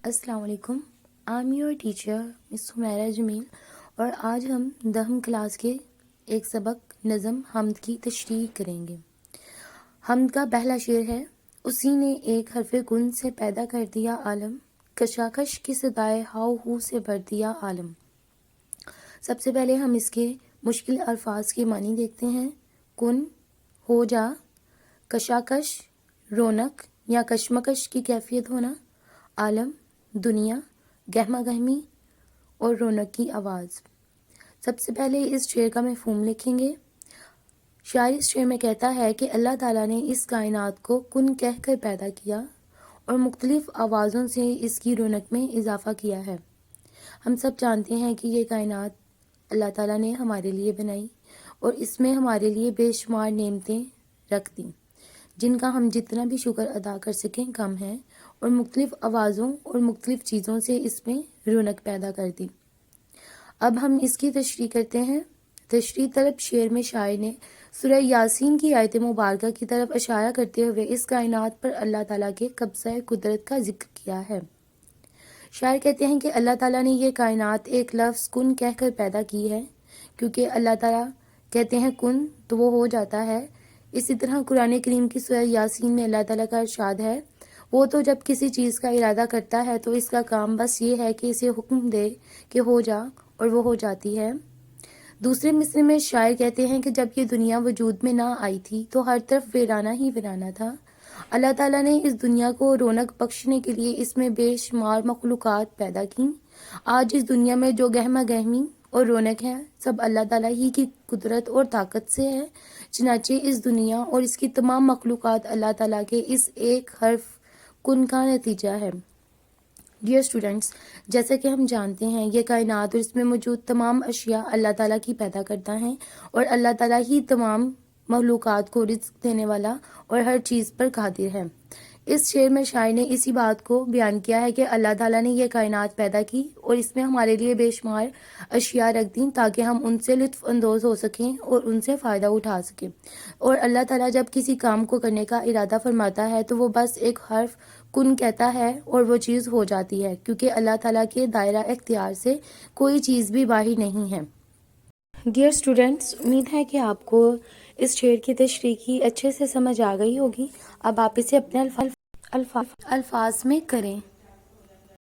السلام علیکم. I am your teacher مس حمیرہ جمیل، اور آج ہم 10ویں کلاس کے ایک سبق نظم حمد کی تشریح کریں گے. حمد کا پہلا شعر ہے: اسی نے ایک حرف کن سے پیدا کر دیا عالم، کشاکش کی صدائے ہاؤ ہو سے بھر دیا عالم. سب سے پہلے ہم اس کے مشکل الفاظ کے معنی دیکھتے ہیں. کن ہو جا، کشاکش رونق یا کشمکش کی کیفیت ہونا، عالم دنیا، گہما گہمی اور رونق کی آواز. سب سے پہلے اس شعر کا مفہوم لکھیں گے. شاعر اس شعر میں کہتا ہے کہ اللہ تعالیٰ نے اس کائنات کو کن کہہ کر پیدا کیا اور مختلف آوازوں سے اس کی رونق میں اضافہ کیا ہے. ہم سب جانتے ہیں کہ یہ کائنات اللہ تعالیٰ نے ہمارے لیے بنائی اور اس میں ہمارے لیے بے شمار نعمتیں رکھ دیں، جن کا ہم جتنا بھی شکر ادا کر سکیں کم ہے، اور مختلف آوازوں اور مختلف چیزوں سے اس میں رونق پیدا کر دی. اب ہم اس کی تشریح کرتے ہیں. تشریح طلب شعر میں شاعر نے سورہ یاسین کی آیت مبارکہ کی طرف اشارہ کرتے ہوئے اس کائنات پر اللہ تعالیٰ کے قبضہ قدرت کا ذکر کیا ہے. شاعر کہتے ہیں کہ اللہ تعالیٰ نے یہ کائنات ایک لفظ کن کہہ کر پیدا کی ہے، کیونکہ اللہ تعالیٰ کہتے ہیں کن تو وہ ہو جاتا ہے. اسی طرح قرآن کریم کی سورہ یاسین میں اللہ تعالیٰ کا ارشاد ہے: وہ تو جب کسی چیز کا ارادہ کرتا ہے تو اس کا کام بس یہ ہے کہ اسے حکم دے کہ ہو جا، اور وہ ہو جاتی ہے. دوسرے مصرع میں شاعر کہتے ہیں کہ جب یہ دنیا وجود میں نہ آئی تھی تو ہر طرف ویرانہ ہی ویرانہ تھا. اللہ تعالیٰ نے اس دنیا کو رونق بخشنے کے لیے اس میں بے شمار مخلوقات پیدا کیں. آج اس دنیا میں جو گہما گہمی اور رونق ہے سب اللہ تعالیٰ ہی کی قدرت اور طاقت سے ہے. چنانچہ اس دنیا اور اس کی تمام مخلوقات اللہ تعالیٰ کے اس ایک حرف کن کا نتیجہ ہے. ڈیئر اسٹوڈنٹس، جیسا کہ ہم جانتے ہیں یہ کائنات اور اس میں موجود تمام اشیاء اللہ تعالیٰ کی پیدا کرتا ہیں، اور اللہ تعالیٰ ہی تمام مخلوقات کو رزق دینے والا اور ہر چیز پر قادر ہے. اس شعر میں شاعر نے اسی بات کو بیان کیا ہے کہ اللہ تعالیٰ نے یہ کائنات پیدا کی اور اس میں ہمارے لیے بے شمار اشیاء رکھ دیں تاکہ ہم ان سے لطف اندوز ہو سکیں اور ان سے فائدہ اٹھا سکیں. اور اللہ تعالیٰ جب کسی کام کو کرنے کا ارادہ فرماتا ہے تو وہ بس ایک حرف کن کہتا ہے اور وہ چیز ہو جاتی ہے، کیونکہ اللہ تعالیٰ کے دائرہ اختیار سے کوئی چیز بھی باہر نہیں ہے. ڈیئر اسٹوڈنٹس، امید ہے کہ آپ کو اس شعر کی تشریح کی اچھے سے سمجھ آ گئی ہوگی. اب آپ اسے اپنے الفاظ میں کریں.